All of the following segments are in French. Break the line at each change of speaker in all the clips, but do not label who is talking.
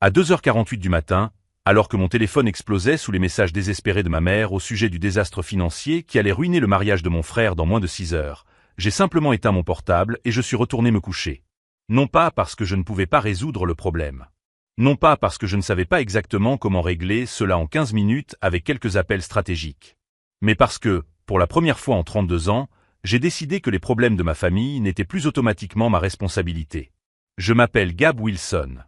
À 2h48 du matin, alors que mon téléphone explosait sous les messages désespérés de ma mère au sujet du désastre financier qui allait ruiner le mariage de mon frère dans moins de 6 heures, j'ai simplement éteint mon portable et je suis retourné me coucher. Non pas parce que je ne pouvais pas résoudre le problème. Non pas parce que je ne savais pas exactement comment régler cela en 15 minutes avec quelques appels stratégiques. Mais parce que, pour la première fois en 32 ans, j'ai décidé que les problèmes de ma famille n'étaient plus automatiquement ma responsabilité. Je m'appelle Gab Wilson.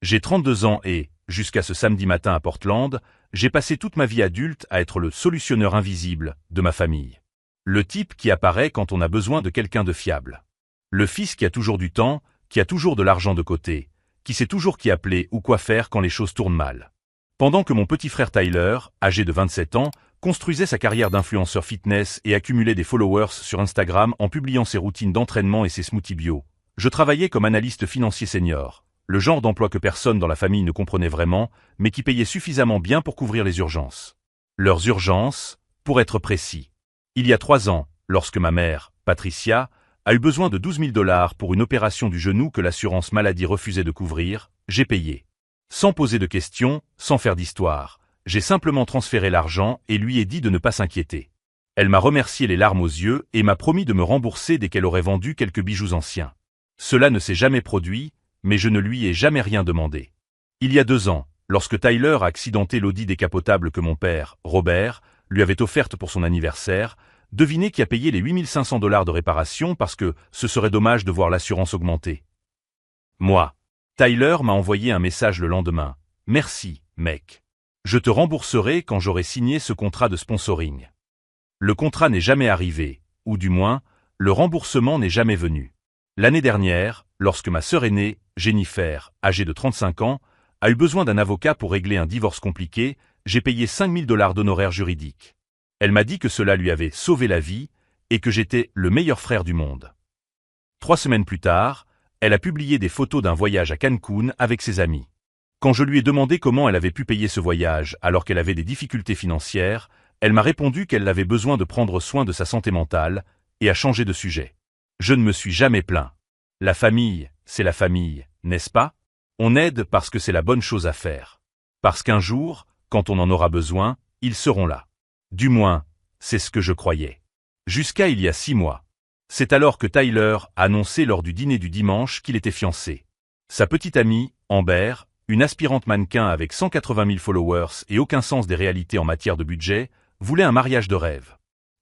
J'ai 32 ans et, jusqu'à ce samedi matin à Portland, j'ai passé toute ma vie adulte à être le solutionneur invisible de ma famille. Le type qui apparaît quand on a besoin de quelqu'un de fiable. Le fils qui a toujours du temps, qui a toujours de l'argent de côté, qui sait toujours qui appeler ou quoi faire quand les choses tournent mal. Pendant que mon petit frère Tyler, âgé de 27 ans, construisait sa carrière d'influenceur fitness et accumulait des followers sur Instagram en publiant ses routines d'entraînement et ses smoothies bio, je travaillais comme analyste financier senior, le genre d'emploi que personne dans la famille ne comprenait vraiment, mais qui payait suffisamment bien pour couvrir les urgences. Leurs urgences, pour être précis. Il y a 3 ans, lorsque ma mère, Patricia, a eu besoin de 12 000 $ pour une opération du genou que l'assurance maladie refusait de couvrir, j'ai payé. Sans poser de questions, sans faire d'histoire, j'ai simplement transféré l'argent et lui ai dit de ne pas s'inquiéter. Elle m'a remercié les larmes aux yeux et m'a promis de me rembourser dès qu'elle aurait vendu quelques bijoux anciens. Cela ne s'est jamais produit, mais je ne lui ai jamais rien demandé. Il y a 2 ans, lorsque Tyler a accidenté l'Audi décapotable que mon père, Robert, lui avait offerte pour son anniversaire, devinez qui a payé les 8 500 $ de réparation parce que ce serait dommage de voir l'assurance augmenter. Moi. Tyler m'a envoyé un message le lendemain. « Merci, mec. Je te rembourserai quand j'aurai signé ce contrat de sponsoring. » Le contrat n'est jamais arrivé, ou du moins, le remboursement n'est jamais venu. L'année dernière, lorsque ma sœur aînée, Jennifer, âgée de 35 ans, a eu besoin d'un avocat pour régler un divorce compliqué, j'ai payé 5 000 $ d'honoraires juridiques. Elle m'a dit que cela lui avait sauvé la vie et que j'étais le meilleur frère du monde. 3 semaines plus tard, elle a publié des photos d'un voyage à Cancun avec ses amis. Quand je lui ai demandé comment elle avait pu payer ce voyage alors qu'elle avait des difficultés financières, elle m'a répondu qu'elle avait besoin de prendre soin de sa santé mentale et a changé de sujet. Je ne me suis jamais plaint. La famille, c'est la famille, n'est-ce pas? On aide parce que c'est la bonne chose à faire. Parce qu'un jour, quand on en aura besoin, ils seront là. Du moins, c'est ce que je croyais. Jusqu'à il y a 6 mois. C'est alors que Tyler a annoncé lors du dîner du dimanche qu'il était fiancé. Sa petite amie, Amber, une aspirante mannequin avec 180 000 followers et aucun sens des réalités en matière de budget, voulait un mariage de rêve.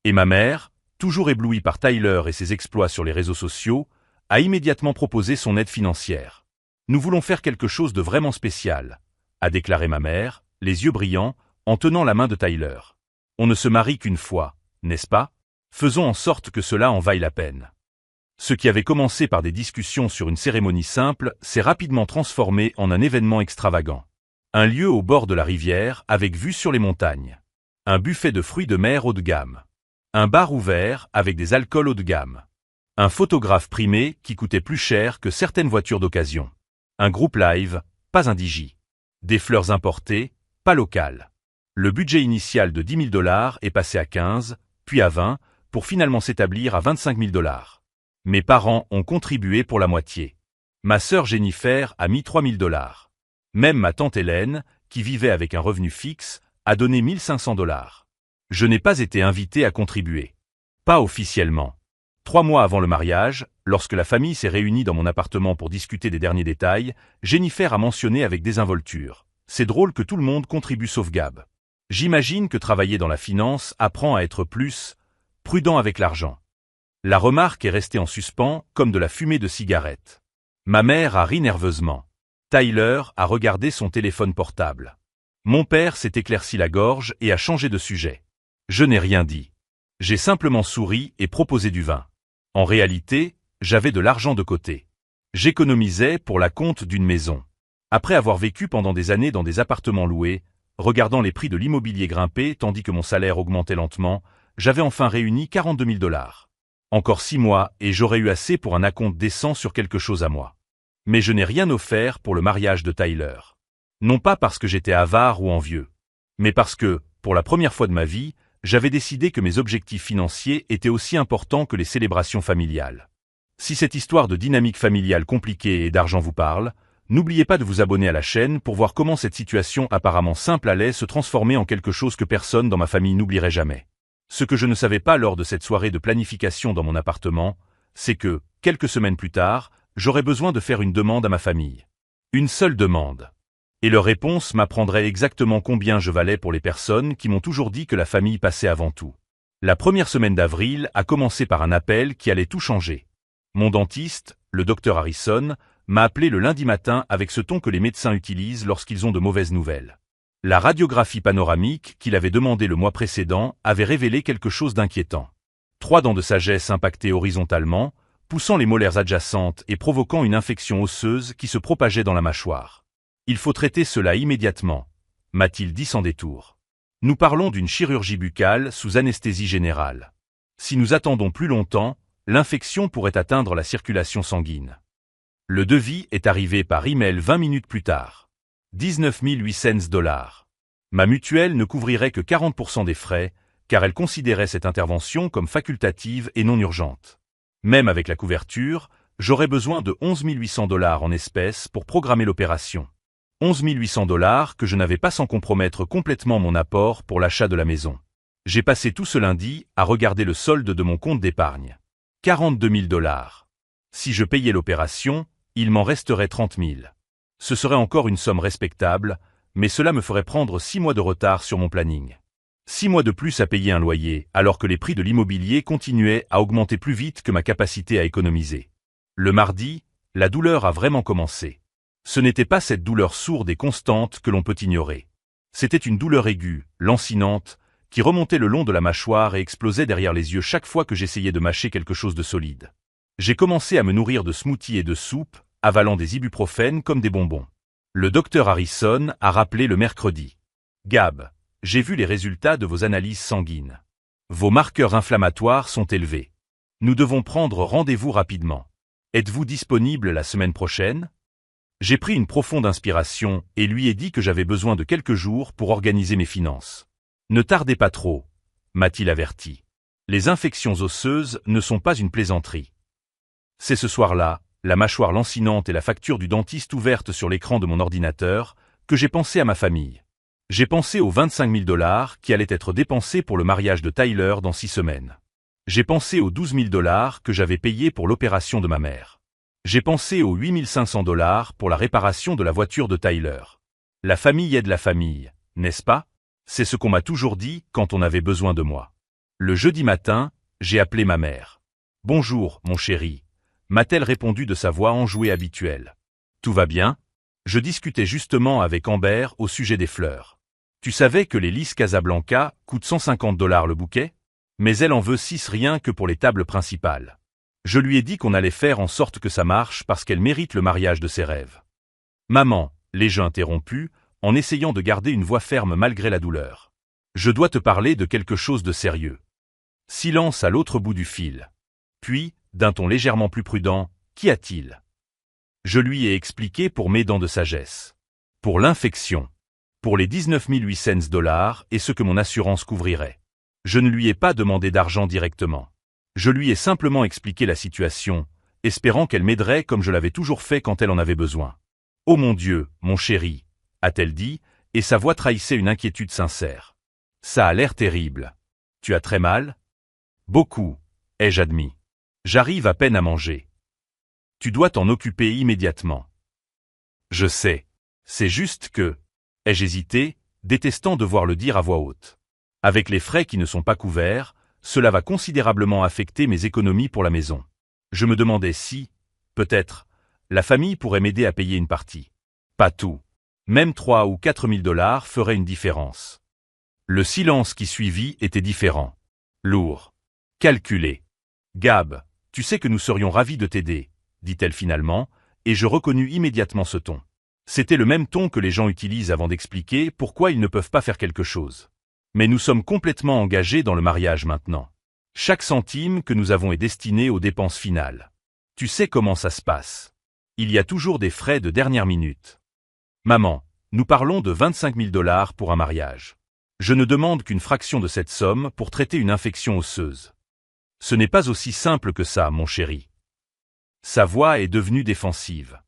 Et ma mère, toujours éblouie par Tyler et ses exploits sur les réseaux sociaux, a immédiatement proposé son aide financière. Nous voulons faire quelque chose de vraiment spécial, a déclaré ma mère, les yeux brillants, en tenant la main de Tyler. On ne se marie qu'une fois, n'est-ce pas? Faisons en sorte que cela en vaille la peine. Ce qui avait commencé par des discussions sur une cérémonie simple s'est rapidement transformé en un événement extravagant. Un lieu au bord de la rivière avec vue sur les montagnes. Un buffet de fruits de mer haut de gamme. Un bar ouvert avec des alcools haut de gamme. Un photographe primé qui coûtait plus cher que certaines voitures d'occasion. Un groupe live, pas un DJ. Des fleurs importées, pas locales. Le budget initial de 10 000 $ est passé à 15, puis à 20, pour finalement s'établir à 25 000 $. Mes parents ont contribué pour la moitié. Ma sœur Jennifer a mis 3 000 $. Même ma tante Hélène, qui vivait avec un revenu fixe, a donné 1 500 $. Je n'ai pas été invité à contribuer. Pas officiellement. 3 mois avant le mariage, lorsque la famille s'est réunie dans mon appartement pour discuter des derniers détails, Jennifer a mentionné avec désinvolture. C'est drôle que tout le monde contribue sauf Gab. J'imagine que travailler dans la finance apprend à être plus prudent avec l'argent. La remarque est restée en suspens comme de la fumée de cigarette. Ma mère a ri nerveusement. Tyler a regardé son téléphone portable. Mon père s'est éclairci la gorge et a changé de sujet. Je n'ai rien dit. J'ai simplement souri et proposé du vin. En réalité, j'avais de l'argent de côté. J'économisais pour la compte d'une maison. Après avoir vécu pendant des années dans des appartements loués, regardant les prix de l'immobilier grimper tandis que mon salaire augmentait lentement, j'avais enfin réuni 42 000 $. Encore 6 mois et j'aurais eu assez pour un acompte décent sur quelque chose à moi. Mais je n'ai rien offert pour le mariage de Tyler. Non pas parce que j'étais avare ou envieux, mais parce que, pour la première fois de ma vie, j'avais décidé que mes objectifs financiers étaient aussi importants que les célébrations familiales. Si cette histoire de dynamique familiale compliquée et d'argent vous parle, N'oubliez pas de vous abonner à la chaîne pour voir comment cette situation apparemment simple allait se transformer en quelque chose que personne dans ma famille n'oublierait jamais. Ce que je ne savais pas lors de cette soirée de planification dans mon appartement, c'est que, quelques semaines plus tard, j'aurais besoin de faire une demande à ma famille. Une seule demande. Et leur réponse m'apprendrait exactement combien je valais pour les personnes qui m'ont toujours dit que la famille passait avant tout. La première semaine d'avril a commencé par un appel qui allait tout changer. Mon dentiste, le docteur Harrison, m'a appelé le lundi matin avec ce ton que les médecins utilisent lorsqu'ils ont de mauvaises nouvelles. La radiographie panoramique qu'il avait demandée le mois précédent avait révélé quelque chose d'inquiétant. 3 dents de sagesse impactées horizontalement, poussant les molaires adjacentes et provoquant une infection osseuse qui se propageait dans la mâchoire. Il faut traiter cela immédiatement, m'a-t-il dit sans détour. Nous parlons d'une chirurgie buccale sous anesthésie générale. Si nous attendons plus longtemps, l'infection pourrait atteindre la circulation sanguine. Le devis est arrivé par email 20 minutes plus tard. 19 800 $. Ma mutuelle ne couvrirait que 40% des frais, car elle considérait cette intervention comme facultative et non urgente. Même avec la couverture, j'aurais besoin de 11 800 $ en espèces pour programmer l'opération. 11 800 $ que je n'avais pas sans compromettre complètement mon apport pour l'achat de la maison. J'ai passé tout ce lundi à regarder le solde de mon compte d'épargne. 42 000 $. Si je payais l'opération, il m'en resterait 30 000. Ce serait encore une somme respectable, mais cela me ferait prendre 6 mois de retard sur mon planning. 6 mois de plus à payer un loyer, alors que les prix de l'immobilier continuaient à augmenter plus vite que ma capacité à économiser. Le mardi, la douleur a vraiment commencé. Ce n'était pas cette douleur sourde et constante que l'on peut ignorer. C'était une douleur aiguë, lancinante, qui remontait le long de la mâchoire et explosait derrière les yeux chaque fois que j'essayais de mâcher quelque chose de solide. J'ai commencé à me nourrir de smoothies et de soupes, avalant des ibuprofènes comme des bonbons. Le docteur Harrison a rappelé le mercredi. « Gab, j'ai vu les résultats de vos analyses sanguines. Vos marqueurs inflammatoires sont élevés. Nous devons prendre rendez-vous rapidement. Êtes-vous disponible la semaine prochaine ?» J'ai pris une profonde inspiration et lui ai dit que j'avais besoin de quelques jours pour organiser mes finances. « Ne tardez pas trop », m'a-t-il averti. Les infections osseuses ne sont pas une plaisanterie. C'est ce soir-là, la mâchoire lancinante et la facture du dentiste ouverte sur l'écran de mon ordinateur, que j'ai pensé à ma famille. J'ai pensé aux 25 000 $ qui allaient être dépensés pour le mariage de Tyler dans 6 semaines. J'ai pensé aux 12 000 $ que j'avais payés pour l'opération de ma mère. J'ai pensé aux 8 500 $ pour la réparation de la voiture de Tyler. La famille aide la famille, n'est-ce pas? C'est ce qu'on m'a toujours dit quand on avait besoin de moi. Le jeudi matin, j'ai appelé ma mère. « Bonjour, mon chéri », m'a-t-elle répondu de sa voix enjouée habituelle. « Tout va bien ?» Je discutais justement avec Amber au sujet des fleurs. « Tu savais que les lys Casablanca coûtent 150 $ le bouquet? Mais elle en veut 6 rien que pour les tables principales. » Je lui ai dit qu'on allait faire en sorte que ça marche parce qu'elle mérite le mariage de ses rêves. « Maman », l'ai-je interrompu, en essayant de garder une voix ferme malgré la douleur. « Je dois te parler de quelque chose de sérieux. » Silence à l'autre bout du fil. Puis, d'un ton légèrement plus prudent, « Qu'y a-t-il » Je lui ai expliqué pour mes dents de sagesse. Pour l'infection. Pour les 19 800 $ et ce que mon assurance couvrirait. Je ne lui ai pas demandé d'argent directement. Je lui ai simplement expliqué la situation, espérant qu'elle m'aiderait comme je l'avais toujours fait quand elle en avait besoin. « Oh mon Dieu, mon chéri », a-t-elle dit, et sa voix trahissait une inquiétude sincère. « Ça a l'air terrible. Tu as très mal ?»« Beaucoup, ai-je admis. J'arrive à peine à manger. » « Tu dois t'en occuper immédiatement. »« Je sais. C'est juste que... » ai-je hésité, détestant devoir le dire à voix haute. Avec les frais qui ne sont pas couverts, cela va considérablement affecter mes économies pour la maison. Je me demandais si, peut-être, la famille pourrait m'aider à payer une partie. Pas tout. Même 3 ou 4 000 $ ferait une différence. Le silence qui suivit était différent. Lourd. Calculé. « Gab, tu sais que nous serions ravis de t'aider, » dit-elle finalement, et je reconnus immédiatement ce ton. C'était le même ton que les gens utilisent avant d'expliquer pourquoi ils ne peuvent pas faire quelque chose. Mais nous sommes complètement engagés dans le mariage maintenant. Chaque centime que nous avons est destiné aux dépenses finales. Tu sais comment ça se passe. Il y a toujours des frais de dernière minute. Maman, nous parlons de 25 000 $ pour un mariage. Je ne demande qu'une fraction de cette somme pour traiter une infection osseuse. Ce n'est pas aussi simple que ça, mon chéri. Sa voix est devenue défensive.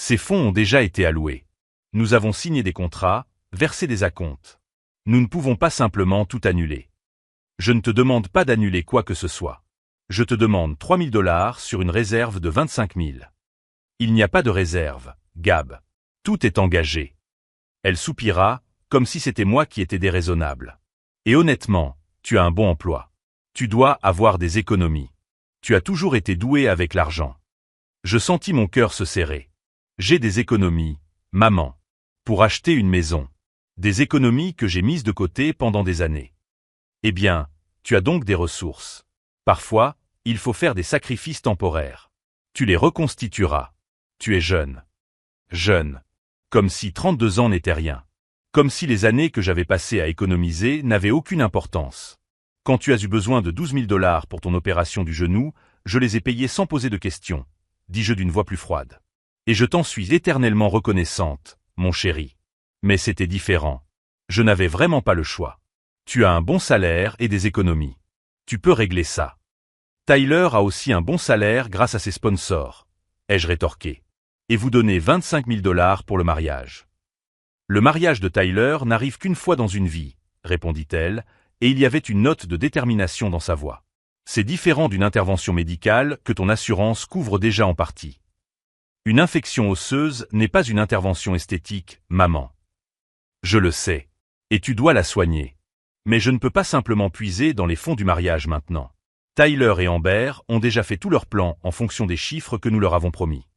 Ces fonds ont déjà été alloués. Nous avons signé des contrats, versé des acomptes. Nous ne pouvons pas simplement tout annuler. Je ne te demande pas d'annuler quoi que ce soit. Je te demande 3 000 $ sur une réserve de 25 000. Il n'y a pas de réserve, Gab. Tout est engagé. Elle soupira, comme si c'était moi qui étais déraisonnable. Et honnêtement, tu as un bon emploi. Tu dois avoir des économies. Tu as toujours été doué avec l'argent. Je sentis mon cœur se serrer. J'ai des économies, maman. Pour acheter une maison. Des économies que j'ai mises de côté pendant des années. Eh bien, tu as donc des ressources. Parfois, il faut faire des sacrifices temporaires. Tu les reconstitueras. Tu es jeune. Jeune. Comme si 32 ans n'étaient rien. Comme si les années que j'avais passées à économiser n'avaient aucune importance. Quand tu as eu besoin de 12 000 $ pour ton opération du genou, je les ai payés sans poser de questions, dis-je d'une voix plus froide. Et je t'en suis éternellement reconnaissante, mon chéri. Mais c'était différent. Je n'avais vraiment pas le choix. Tu as un bon salaire et des économies. Tu peux régler ça. Tyler a aussi un bon salaire grâce à ses sponsors, ai-je rétorqué. Et vous donnez 25 000 $ pour le mariage. Le mariage de Tyler n'arrive qu'une fois dans une vie, répondit-elle, et il y avait une note de détermination dans sa voix. C'est différent d'une intervention médicale que ton assurance couvre déjà en partie. Une infection osseuse n'est pas une intervention esthétique, maman. Je le sais. Et tu dois la soigner. Mais je ne peux pas simplement puiser dans les fonds du mariage maintenant. Tyler et Amber ont déjà fait tous leurs plans en fonction des chiffres que nous leur avons promis.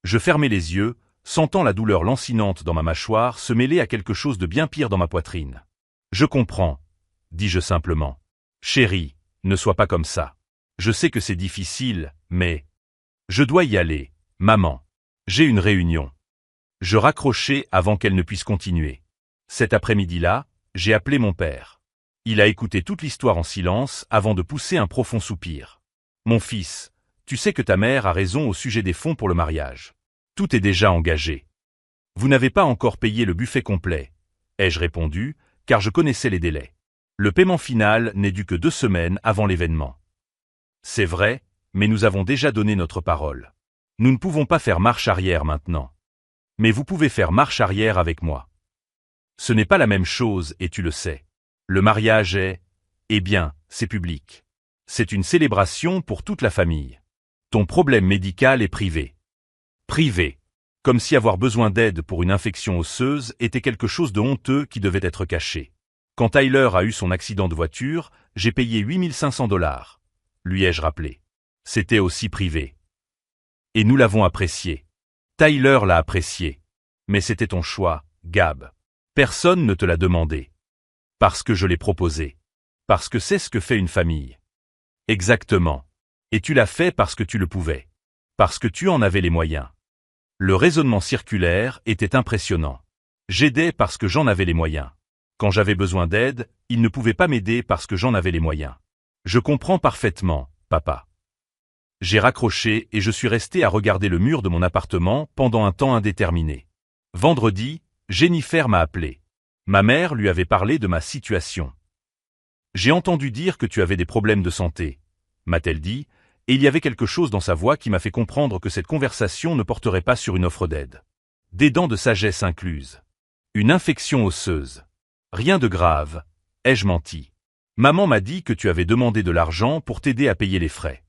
Je fermai les yeux, sentant la douleur lancinante dans ma mâchoire se mêler à quelque chose de bien pire dans ma poitrine. Je comprends, dis-je simplement. Chérie, ne sois pas comme ça. Je sais que c'est difficile, mais... Je dois y aller, maman. J'ai une réunion. Je raccrochai avant qu'elle ne puisse continuer. Cet après-midi-là, j'ai appelé mon père. Il a écouté toute l'histoire en silence avant de pousser un profond soupir. Mon fils, tu sais que ta mère a raison au sujet des fonds pour le mariage. Tout est déjà engagé. Vous n'avez pas encore payé le buffet complet, ai-je répondu, car je connaissais les délais. Le paiement final n'est dû que 2 semaines avant l'événement. C'est vrai, mais nous avons déjà donné notre parole. Nous ne pouvons pas faire marche arrière maintenant. Mais vous pouvez faire marche arrière avec moi. Ce n'est pas la même chose et tu le sais. Le mariage est... Eh bien, c'est public. C'est une célébration pour toute la famille. Ton problème médical est privé. Privé. Comme si avoir besoin d'aide pour une infection osseuse était quelque chose de honteux qui devait être caché. Quand Tyler a eu son accident de voiture, j'ai payé 8 500 $, lui ai-je rappelé. C'était aussi privé. Et nous l'avons apprécié. Tyler l'a apprécié. Mais c'était ton choix, Gab. Personne ne te l'a demandé. Parce que je l'ai proposé. Parce que c'est ce que fait une famille. Exactement. Et tu l'as fait parce que tu le pouvais. Parce que tu en avais les moyens. Le raisonnement circulaire était impressionnant. J'aidais parce que j'en avais les moyens. Quand j'avais besoin d'aide, il ne pouvait pas m'aider parce que j'en avais les moyens. Je comprends parfaitement, papa. J'ai raccroché et je suis resté à regarder le mur de mon appartement pendant un temps indéterminé. Vendredi, Jennifer m'a appelé. Ma mère lui avait parlé de ma situation. J'ai entendu dire que tu avais des problèmes de santé, m'a-t-elle dit, et il y avait quelque chose dans sa voix qui m'a fait comprendre que cette conversation ne porterait pas sur une offre d'aide. Des dents de sagesse incluses. Une infection osseuse. Rien de grave, ai-je menti. Maman m'a dit que tu avais demandé de l'argent pour t'aider à payer les frais.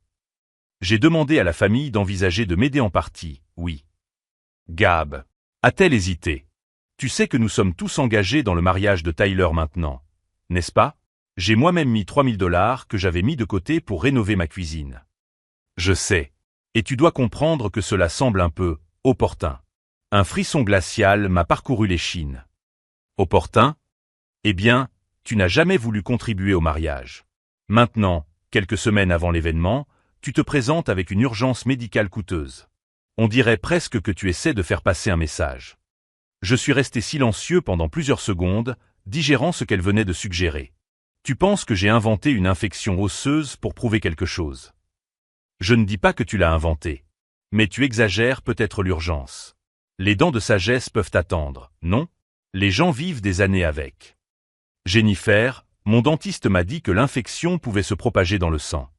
J'ai demandé à la famille d'envisager de m'aider en partie, oui. Gab, a-t-elle hésité? Tu sais que nous sommes tous engagés dans le mariage de Tyler maintenant, n'est-ce pas? J'ai moi-même mis 3 000 $ que j'avais mis de côté pour rénover ma cuisine. Je sais. Et tu dois comprendre que cela semble un peu opportun. Un frisson glacial m'a parcouru l'échine. Opportun? Eh bien, tu n'as jamais voulu contribuer au mariage. Maintenant, quelques semaines avant l'événement, tu te présentes avec une urgence médicale coûteuse. On dirait presque que tu essaies de faire passer un message. Je suis resté silencieux pendant plusieurs secondes, digérant ce qu'elle venait de suggérer. Tu penses que j'ai inventé une infection osseuse pour prouver quelque chose. Je ne dis pas que tu l'as inventé. Mais tu exagères peut-être l'urgence. Les dents de sagesse peuvent attendre, non? Les gens vivent des années avec. Jennifer, mon dentiste m'a dit que l'infection pouvait se propager dans le sang.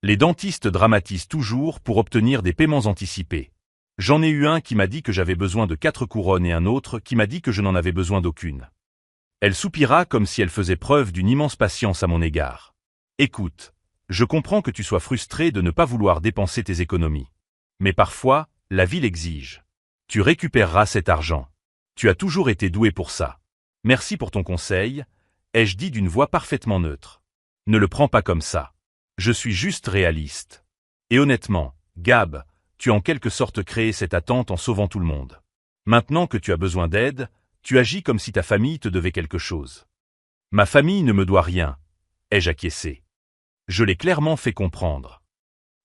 Les dentistes dramatisent toujours pour obtenir des paiements anticipés. J'en ai eu un qui m'a dit que j'avais besoin de 4 couronnes et un autre qui m'a dit que je n'en avais besoin d'aucune. Elle soupira comme si elle faisait preuve d'une immense patience à mon égard. Écoute, je comprends que tu sois frustré de ne pas vouloir dépenser tes économies. Mais parfois, la vie l'exige. Tu récupéreras cet argent. Tu as toujours été doué pour ça. Merci pour ton conseil, ai-je dit d'une voix parfaitement neutre. Ne le prends pas comme ça. Je suis juste réaliste. Et honnêtement, Gab, tu as en quelque sorte créé cette attente en sauvant tout le monde. Maintenant que tu as besoin d'aide, tu agis comme si ta famille te devait quelque chose. Ma famille ne me doit rien, ai-je acquiescé. Je l'ai clairement fait comprendre.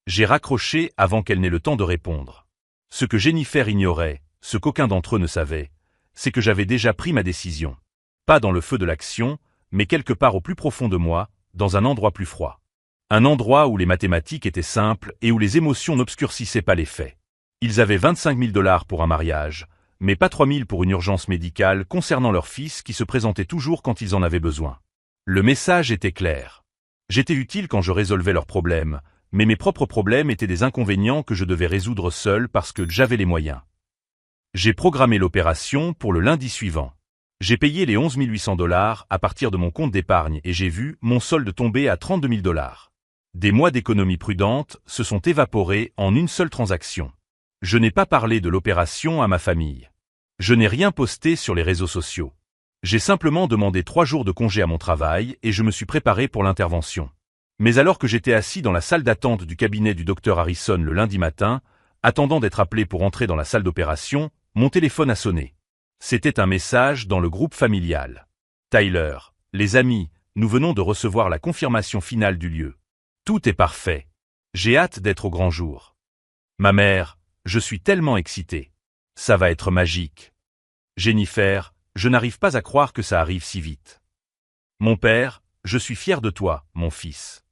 J'ai raccroché avant qu'elle n'ait le temps de répondre. Ce que Jennifer ignorait, ce qu'aucun d'entre eux ne savait, c'est que j'avais déjà pris ma décision. Pas dans le feu de l'action, mais quelque part au plus profond de moi, dans un endroit plus froid. Un endroit où les mathématiques étaient simples et où les émotions n'obscurcissaient pas les faits. Ils avaient 25 000 $ pour un mariage, mais pas 3 000 pour une urgence médicale concernant leur fils qui se présentait toujours quand ils en avaient besoin. Le message était clair. J'étais utile quand je résolvais leurs problèmes, mais mes propres problèmes étaient des inconvénients que je devais résoudre seul parce que j'avais les moyens. J'ai programmé l'opération pour le lundi suivant. J'ai payé les 11 800 $ à partir de mon compte d'épargne et j'ai vu mon solde tomber à 32 000 $. Des mois d'économie prudente se sont évaporés en une seule transaction. Je n'ai pas parlé de l'opération à ma famille. Je n'ai rien posté sur les réseaux sociaux. J'ai simplement demandé 3 jours de congé à mon travail et je me suis préparé pour l'intervention. Mais alors que j'étais assis dans la salle d'attente du cabinet du docteur Harrison le lundi matin, attendant d'être appelé pour entrer dans la salle d'opération, mon téléphone a sonné. C'était un message dans le groupe familial. Tyler, les amis, nous venons de recevoir la confirmation finale du lieu. Tout est parfait. J'ai hâte d'être au grand jour. Ma mère, je suis tellement excité. Ça va être magique. Jennifer, je n'arrive pas à croire que ça arrive si vite. Mon père, je suis fier de toi, mon fils.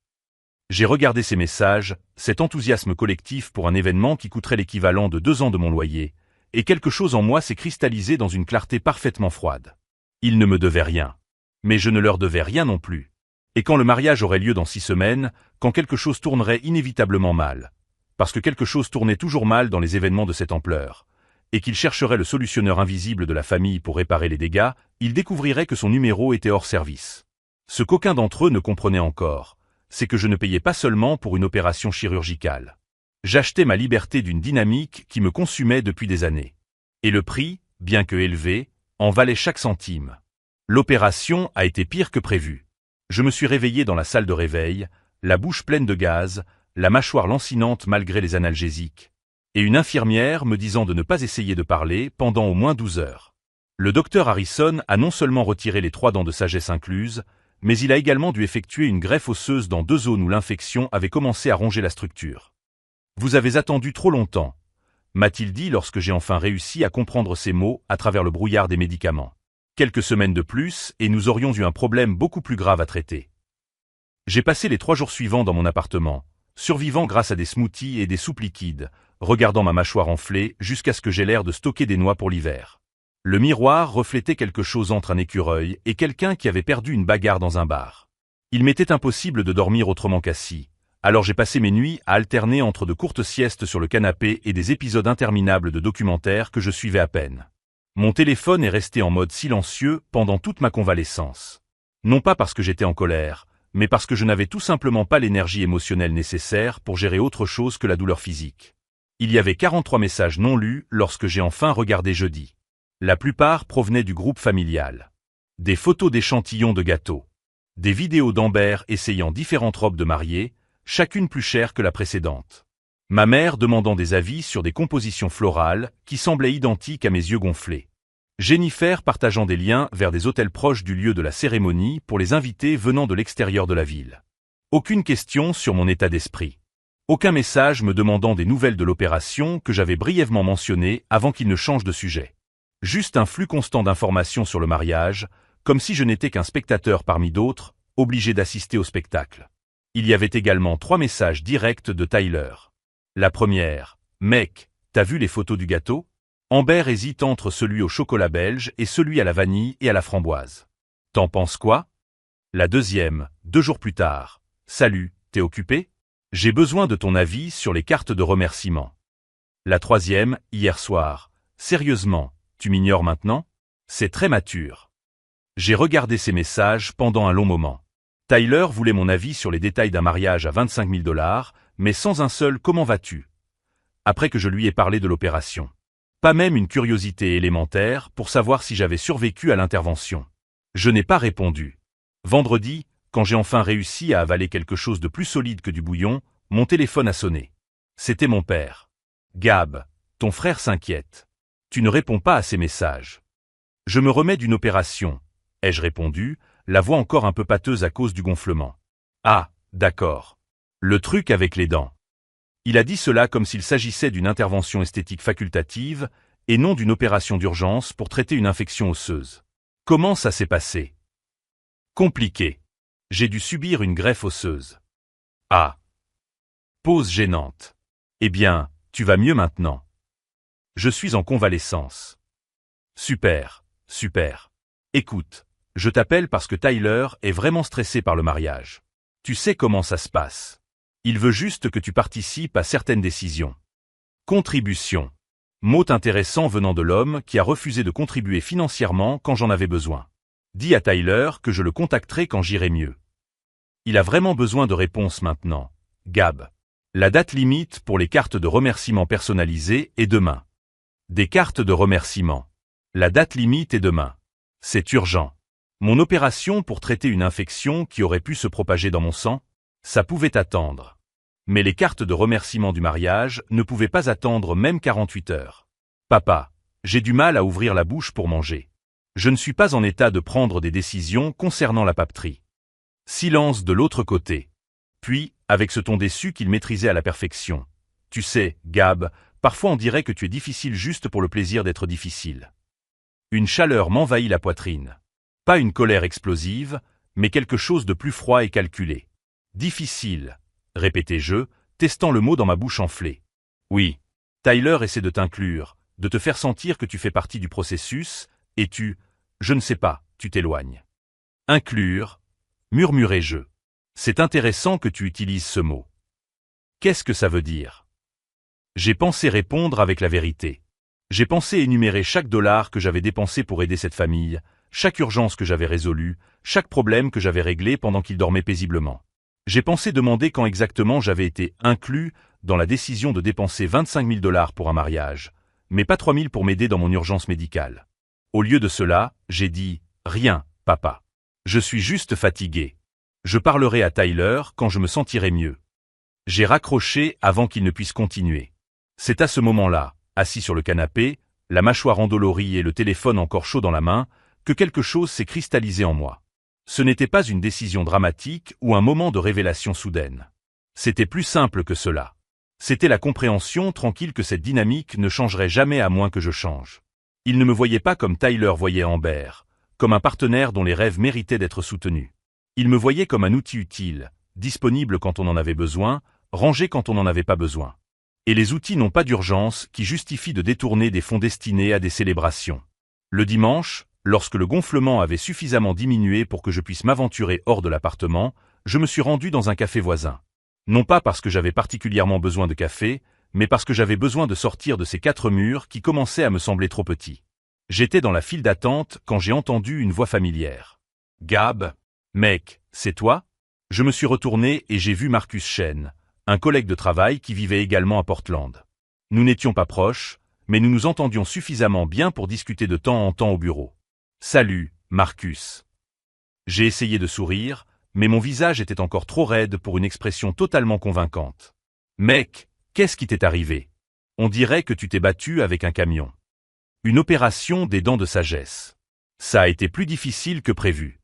J'ai regardé ces messages, cet enthousiasme collectif pour un événement qui coûterait l'équivalent de 2 ans de mon loyer, et quelque chose en moi s'est cristallisé dans une clarté parfaitement froide. Ils ne me devaient rien. Mais je ne leur devais rien non plus. Et quand le mariage aurait lieu dans 6 semaines, quand quelque chose tournerait inévitablement mal, parce que quelque chose tournait toujours mal dans les événements de cette ampleur, et qu'il chercherait le solutionneur invisible de la famille pour réparer les dégâts, il découvrirait que son numéro était hors service. Ce qu'aucun d'entre eux ne comprenait encore, c'est que je ne payais pas seulement pour une opération chirurgicale. J'achetais ma liberté d'une dynamique qui me consumait depuis des années. Et le prix, bien que élevé, en valait chaque centime. L'opération a été pire que prévu. Je me suis réveillé dans la salle de réveil, la bouche pleine de gaz, la mâchoire lancinante malgré les analgésiques, et une infirmière me disant de ne pas essayer de parler pendant au moins 12 heures. Le docteur Harrison a non seulement retiré les 3 dents de sagesse incluses, mais il a également dû effectuer une greffe osseuse dans 2 zones où l'infection avait commencé à ronger la structure. Vous avez attendu trop longtemps, m'a-t-il dit lorsque j'ai enfin réussi à comprendre ces mots à travers le brouillard des médicaments. Quelques semaines de plus et nous aurions eu un problème beaucoup plus grave à traiter. J'ai passé les 3 jours suivants dans mon appartement, survivant grâce à des smoothies et des soupes liquides, regardant ma mâchoire enflée jusqu'à ce que j'aie l'air de stocker des noix pour l'hiver. Le miroir reflétait quelque chose entre un écureuil et quelqu'un qui avait perdu une bagarre dans un bar. Il m'était impossible de dormir autrement qu'assis, alors j'ai passé mes nuits à alterner entre de courtes siestes sur le canapé et des épisodes interminables de documentaires que je suivais à peine. Mon téléphone est resté en mode silencieux pendant toute ma convalescence. Non pas parce que j'étais en colère, mais parce que je n'avais tout simplement pas l'énergie émotionnelle nécessaire pour gérer autre chose que la douleur physique. Il y avait 43 messages non lus lorsque j'ai enfin regardé jeudi. La plupart provenaient du groupe familial. Des photos d'échantillons de gâteaux. Des vidéos d'Amber essayant différentes robes de mariée, chacune plus chère que la précédente. Ma mère demandant des avis sur des compositions florales qui semblaient identiques à mes yeux gonflés. Jennifer partageant des liens vers des hôtels proches du lieu de la cérémonie pour les invités venant de l'extérieur de la ville. Aucune question sur mon état d'esprit. Aucun message me demandant des nouvelles de l'opération que j'avais brièvement mentionnée avant qu'il ne change de sujet. Juste un flux constant d'informations sur le mariage, comme si je n'étais qu'un spectateur parmi d'autres, obligé d'assister au spectacle. Il y avait également 3 messages directs de Tyler. La première, « Mec, t'as vu les photos du gâteau ? Amber hésite entre celui au chocolat belge et celui à la vanille et à la framboise. T'en penses quoi ? La deuxième, 2 jours plus tard, « Salut, t'es occupé ? J'ai besoin de ton avis sur les cartes de remerciement. » La troisième, hier soir. Sérieusement, tu m'ignores maintenant? C'est très mature. J'ai regardé ces messages pendant un long moment. Tyler voulait mon avis sur les détails d'un mariage à 25 000 $, mais sans un seul « comment vas-tu » après que je lui ai parlé de l'opération. Pas même une curiosité élémentaire pour savoir si j'avais survécu à l'intervention. Je n'ai pas répondu. Vendredi, quand j'ai enfin réussi à avaler quelque chose de plus solide que du bouillon, mon téléphone a sonné. C'était mon père. « Gab, ton frère s'inquiète. Tu ne réponds pas à ses messages. » « Je me remets d'une opération, » ai-je répondu, la voix encore un peu pâteuse à cause du gonflement. « Ah, d'accord. Le truc avec les dents. » Il a dit cela comme s'il s'agissait d'une intervention esthétique facultative et non d'une opération d'urgence pour traiter une infection osseuse. Comment ça s'est passé? Compliqué. J'ai dû subir une greffe osseuse. Ah. Pause gênante. Eh bien, tu vas mieux maintenant. Je suis en convalescence. Super, super. Écoute, je t'appelle parce que Tyler est vraiment stressé par le mariage. Tu sais comment ça se passe. Il veut juste que tu participes à certaines décisions. Contribution. Mot intéressant venant de l'homme qui a refusé de contribuer financièrement quand j'en avais besoin. Dis à Tyler que je le contacterai quand j'irai mieux. Il a vraiment besoin de réponses maintenant. Gab. La date limite pour les cartes de remerciement personnalisées est demain. Des cartes de remerciement. La date limite est demain. C'est urgent. Mon opération pour traiter une infection qui aurait pu se propager dans mon sang, ça pouvait attendre. Mais les cartes de remerciement du mariage ne pouvaient pas attendre même 48 heures. Papa, j'ai du mal à ouvrir la bouche pour manger. Je ne suis pas en état de prendre des décisions concernant la papeterie. Silence de l'autre côté. Puis, avec ce ton déçu qu'il maîtrisait à la perfection. Tu sais, Gab, parfois on dirait que tu es difficile juste pour le plaisir d'être difficile. Une chaleur m'envahit la poitrine. Pas une colère explosive, mais quelque chose de plus froid et calculé. Difficile, répétai-je, testant le mot dans ma bouche enflée. Oui, Tyler essaie de t'inclure, de te faire sentir que tu fais partie du processus, et je ne sais pas, tu t'éloignes. Inclure, murmurai-je. C'est intéressant que tu utilises ce mot. Qu'est-ce que ça veut dire? J'ai pensé répondre avec la vérité. J'ai pensé énumérer chaque dollar que j'avais dépensé pour aider cette famille, chaque urgence que j'avais résolue, chaque problème que j'avais réglé pendant qu'ils dormaient paisiblement. J'ai pensé demander quand exactement j'avais été inclus dans la décision de dépenser 25 000 $ pour un mariage, mais pas 3 000 pour m'aider dans mon urgence médicale. Au lieu de cela, j'ai dit « Rien, papa. Je suis juste fatigué. Je parlerai à Tyler quand je me sentirai mieux. » J'ai raccroché avant qu'il ne puisse continuer. C'est à ce moment-là, assis sur le canapé, la mâchoire endolorie et le téléphone encore chaud dans la main, que quelque chose s'est cristallisé en moi. Ce n'était pas une décision dramatique ou un moment de révélation soudaine. C'était plus simple que cela. C'était la compréhension tranquille que cette dynamique ne changerait jamais à moins que je change. Il ne me voyait pas comme Tyler voyait Amber, comme un partenaire dont les rêves méritaient d'être soutenus. Il me voyait comme un outil utile, disponible quand on en avait besoin, rangé quand on n'en avait pas besoin. Et les outils n'ont pas d'urgence qui justifient de détourner des fonds destinés à des célébrations. Le dimanche, lorsque le gonflement avait suffisamment diminué pour que je puisse m'aventurer hors de l'appartement, je me suis rendu dans un café voisin. Non pas parce que j'avais particulièrement besoin de café, mais parce que j'avais besoin de sortir de ces 4 murs qui commençaient à me sembler trop petits. J'étais dans la file d'attente quand j'ai entendu une voix familière. « Gab, mec, c'est toi ?» Je me suis retourné et j'ai vu Marcus Chen, un collègue de travail qui vivait également à Portland. Nous n'étions pas proches, mais nous nous entendions suffisamment bien pour discuter de temps en temps au bureau. « Salut, Marcus. » J'ai essayé de sourire, mais mon visage était encore trop raide pour une expression totalement convaincante. « Mec, qu'est-ce qui t'est arrivé? On dirait que tu t'es battu avec un camion. » Une opération des dents de sagesse. Ça a été plus difficile que prévu.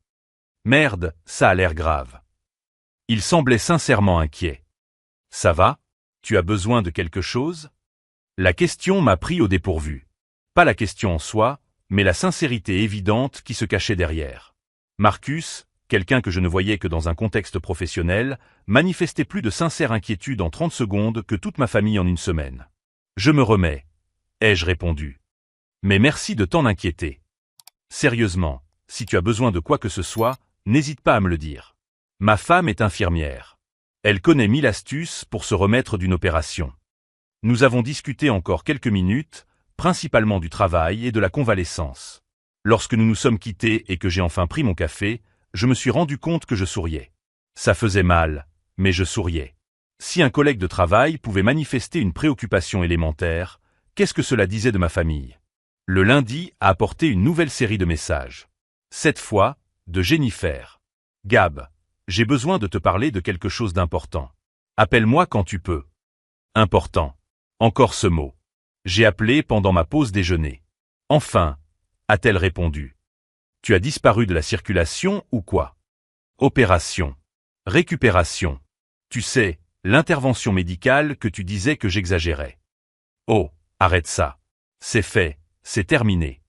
Merde, ça a l'air grave. Il semblait sincèrement inquiet. Ça va? Tu as besoin de quelque chose? La question m'a pris au dépourvu. Pas la question en soi, mais la sincérité évidente qui se cachait derrière. Marcus, quelqu'un que je ne voyais que dans un contexte professionnel, manifestait plus de sincère inquiétude en 30 secondes que toute ma famille en une semaine. « Je me remets », ai-je répondu. « Mais merci de t'en inquiéter. Sérieusement, si tu as besoin de quoi que ce soit, n'hésite pas à me le dire. Ma femme est infirmière. Elle connaît 1000 astuces pour se remettre d'une opération. Nous avons discuté encore quelques minutes, principalement du travail et de la convalescence. Lorsque nous nous sommes quittés et que j'ai enfin pris mon café, je me suis rendu compte que je souriais. Ça faisait mal, mais je souriais. Si un collègue de travail pouvait manifester une préoccupation élémentaire, qu'est-ce que cela disait de ma famille? Le lundi a apporté une nouvelle série de messages. Cette fois, de Jennifer. Gab, j'ai besoin de te parler de quelque chose d'important. Appelle-moi quand tu peux. Important. Encore ce mot. J'ai appelé pendant ma pause déjeuner. Enfin, a-t-elle répondu. Tu as disparu de la circulation ou quoi? Opération. Récupération. Tu sais, l'intervention médicale que tu disais que j'exagérais. Oh, arrête ça. C'est fait, c'est terminé.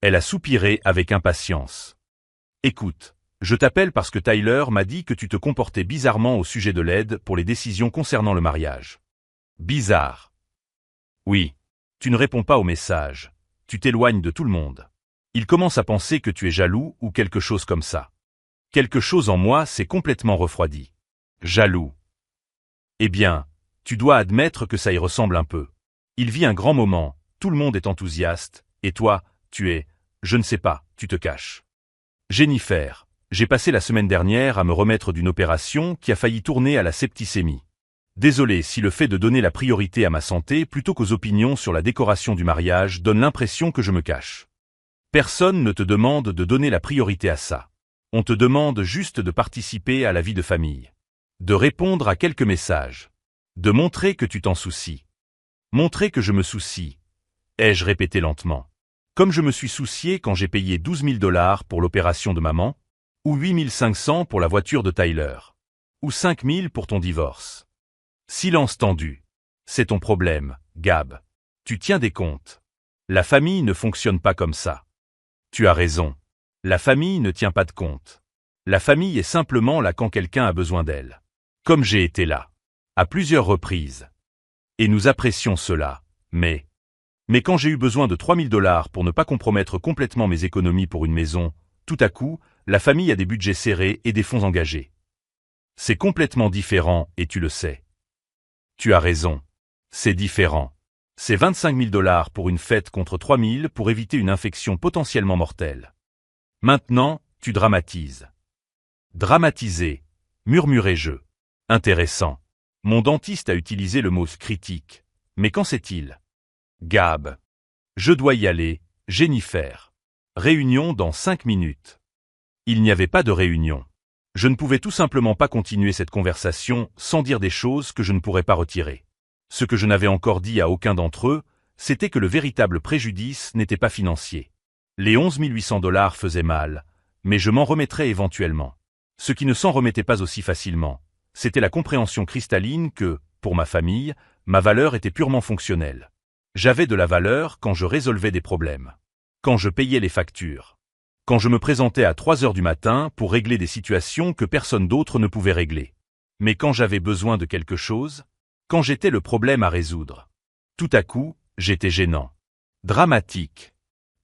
Elle a soupiré avec impatience. Écoute, je t'appelle parce que Tyler m'a dit que tu te comportais bizarrement au sujet de l'aide pour les décisions concernant le mariage. Bizarre. Oui. Tu ne réponds pas aux messages. Tu t'éloignes de tout le monde. Il commence à penser que tu es jaloux ou quelque chose comme ça. Quelque chose en moi s'est complètement refroidi. Jaloux. Eh bien, tu dois admettre que ça y ressemble un peu. Il vit un grand moment, tout le monde est enthousiaste, et toi, tu es, je ne sais pas, tu te caches. Jennifer, j'ai passé la semaine dernière à me remettre d'une opération qui a failli tourner à la septicémie. Désolé si le fait de donner la priorité à ma santé plutôt qu'aux opinions sur la décoration du mariage donne l'impression que je me cache. Personne ne te demande de donner la priorité à ça. On te demande juste de participer à la vie de famille. De répondre à quelques messages. De montrer que tu t'en soucies. Montrer que je me soucie. Ai-je répété lentement. Comme je me suis soucié quand j'ai payé 12 000 $ pour l'opération de maman, ou 8 500 pour la voiture de Tyler, ou 5 000 pour ton divorce. Silence tendu. C'est ton problème, Gab. Tu tiens des comptes. La famille ne fonctionne pas comme ça. Tu as raison. La famille ne tient pas de compte. La famille est simplement là quand quelqu'un a besoin d'elle. Comme j'ai été là. À plusieurs reprises. Et nous apprécions cela, mais quand j'ai eu besoin de 3 000 $ pour ne pas compromettre complètement mes économies pour une maison, tout à coup, la famille a des budgets serrés et des fonds engagés. C'est complètement différent et tu le sais. Tu as raison. C'est différent. C'est 25 000 $ pour une fête contre 3 000 pour éviter une infection potentiellement mortelle. Maintenant, tu dramatises. Dramatiser, murmurai-je. Intéressant. Mon dentiste a utilisé le mot critique. Mais qu'en sait-il? Gab. Je dois y aller, Jennifer. Réunion dans 5 minutes. Il n'y avait pas de réunion. Je ne pouvais tout simplement pas continuer cette conversation sans dire des choses que je ne pourrais pas retirer. Ce que je n'avais encore dit à aucun d'entre eux, c'était que le véritable préjudice n'était pas financier. Les 11 800 $ faisaient mal, mais je m'en remettrais éventuellement. Ce qui ne s'en remettait pas aussi facilement, c'était la compréhension cristalline que, pour ma famille, ma valeur était purement fonctionnelle. J'avais de la valeur quand je résolvais des problèmes. Quand je payais les factures. Quand je me présentais à 3 heures du matin pour régler des situations que personne d'autre ne pouvait régler. Mais quand j'avais besoin de quelque chose, quand j'étais le problème à résoudre. Tout à coup, j'étais gênant. Dramatique.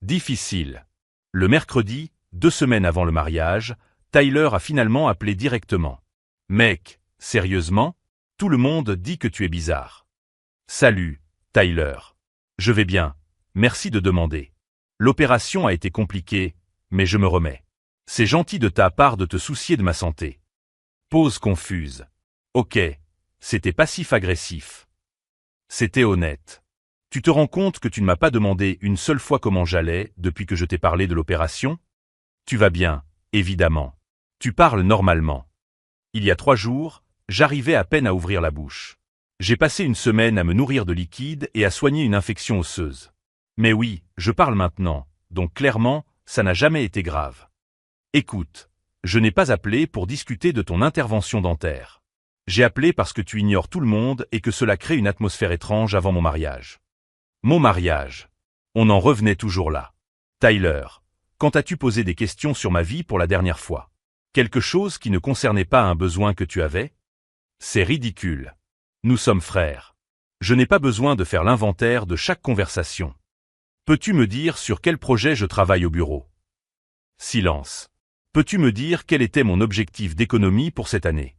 Difficile. Le mercredi, 2 semaines avant le mariage, Tyler a finalement appelé directement. Mec, sérieusement? Tout le monde dit que tu es bizarre. Salut, Tyler. Je vais bien, merci de demander. L'opération a été compliquée, mais je me remets. C'est gentil de ta part de te soucier de ma santé. Pause confuse. Ok, c'était passif-agressif. C'était honnête. Tu te rends compte que tu ne m'as pas demandé une seule fois comment j'allais depuis que je t'ai parlé de l'opération? Tu vas bien, évidemment. Tu parles normalement. Il y a 3 jours, j'arrivais à peine à ouvrir la bouche. J'ai passé une semaine à me nourrir de liquide et à soigner une infection osseuse. Mais oui, je parle maintenant, donc clairement, ça n'a jamais été grave. Écoute, je n'ai pas appelé pour discuter de ton intervention dentaire. J'ai appelé parce que tu ignores tout le monde et que cela crée une atmosphère étrange avant mon mariage. Mon mariage. On en revenait toujours là. Tyler, quand as-tu posé des questions sur ma vie pour la dernière fois? Quelque chose qui ne concernait pas un besoin que tu avais? C'est ridicule. Nous sommes frères. Je n'ai pas besoin de faire l'inventaire de chaque conversation. Peux-tu me dire sur quel projet je travaille au bureau? Silence. Peux-tu me dire quel était mon objectif d'économie pour cette année?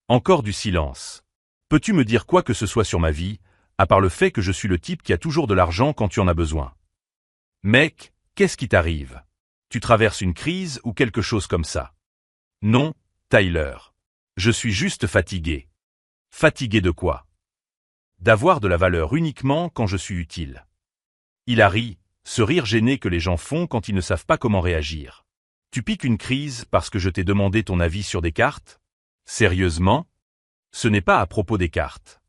Encore du silence. Peux-tu me dire quoi que ce soit sur ma vie, À part le fait que je suis le type qui a toujours de l'argent quand tu en as besoin. Mec, qu'est-ce qui t'arrive? Tu traverses une crise ou quelque chose comme ça? Non, Tyler. Je suis juste fatigué. Fatigué de quoi? D'avoir de la valeur uniquement quand je suis utile. Il a ri, ce rire gêné que les gens font quand ils ne savent pas comment réagir. Tu piques une crise parce que je t'ai demandé ton avis sur des cartes? Sérieusement? Ce n'est pas à propos des cartes.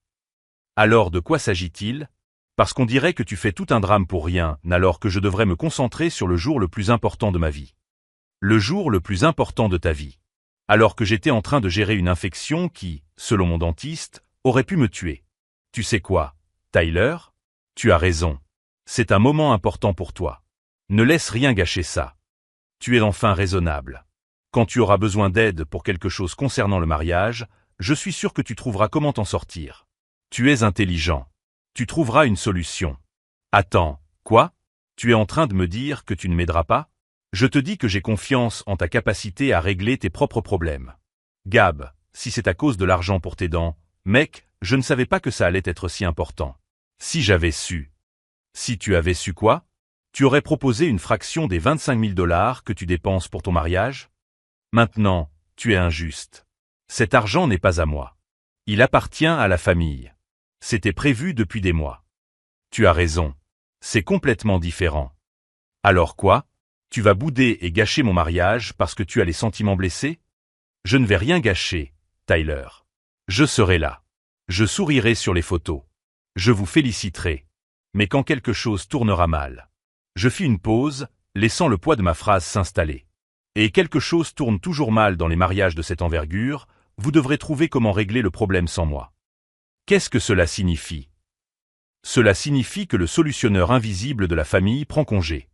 Alors de quoi s'agit-il? Parce qu'on dirait que tu fais tout un drame pour rien, alors que je devrais me concentrer sur le jour le plus important de ma vie. Le jour le plus important de ta vie. Alors que j'étais en train de gérer une infection qui, selon mon dentiste, aurait pu me tuer. Tu sais quoi, Tyler? Tu as raison. C'est un moment important pour toi. Ne laisse rien gâcher ça. Tu es enfin raisonnable. Quand tu auras besoin d'aide pour quelque chose concernant le mariage, je suis sûr que tu trouveras comment t'en sortir. Tu es intelligent. Tu trouveras une solution. Attends, quoi? Tu es en train de me dire que tu ne m'aideras pas? Je te dis que j'ai confiance en ta capacité à régler tes propres problèmes. Gab, si c'est à cause de l'argent pour tes dents, mec, je ne savais pas que ça allait être si important. Si j'avais su. Si tu avais su quoi? Tu aurais proposé une fraction des 25 000 $ que tu dépenses pour ton mariage? Maintenant, tu es injuste. Cet argent n'est pas à moi. Il appartient à la famille. C'était prévu depuis des mois. Tu as raison. C'est complètement différent. Alors quoi? Tu vas bouder et gâcher mon mariage parce que tu as les sentiments blessés? Je ne vais rien gâcher, Tyler. Je serai là. Je sourirai sur les photos. Je vous féliciterai. Mais quand quelque chose tournera mal. Je fis une pause, laissant le poids de ma phrase s'installer. Et quelque chose tourne toujours mal dans les mariages de cette envergure, vous devrez trouver comment régler le problème sans moi. Qu'est-ce que cela signifie? Cela signifie que le solutionneur invisible de la famille prend congé.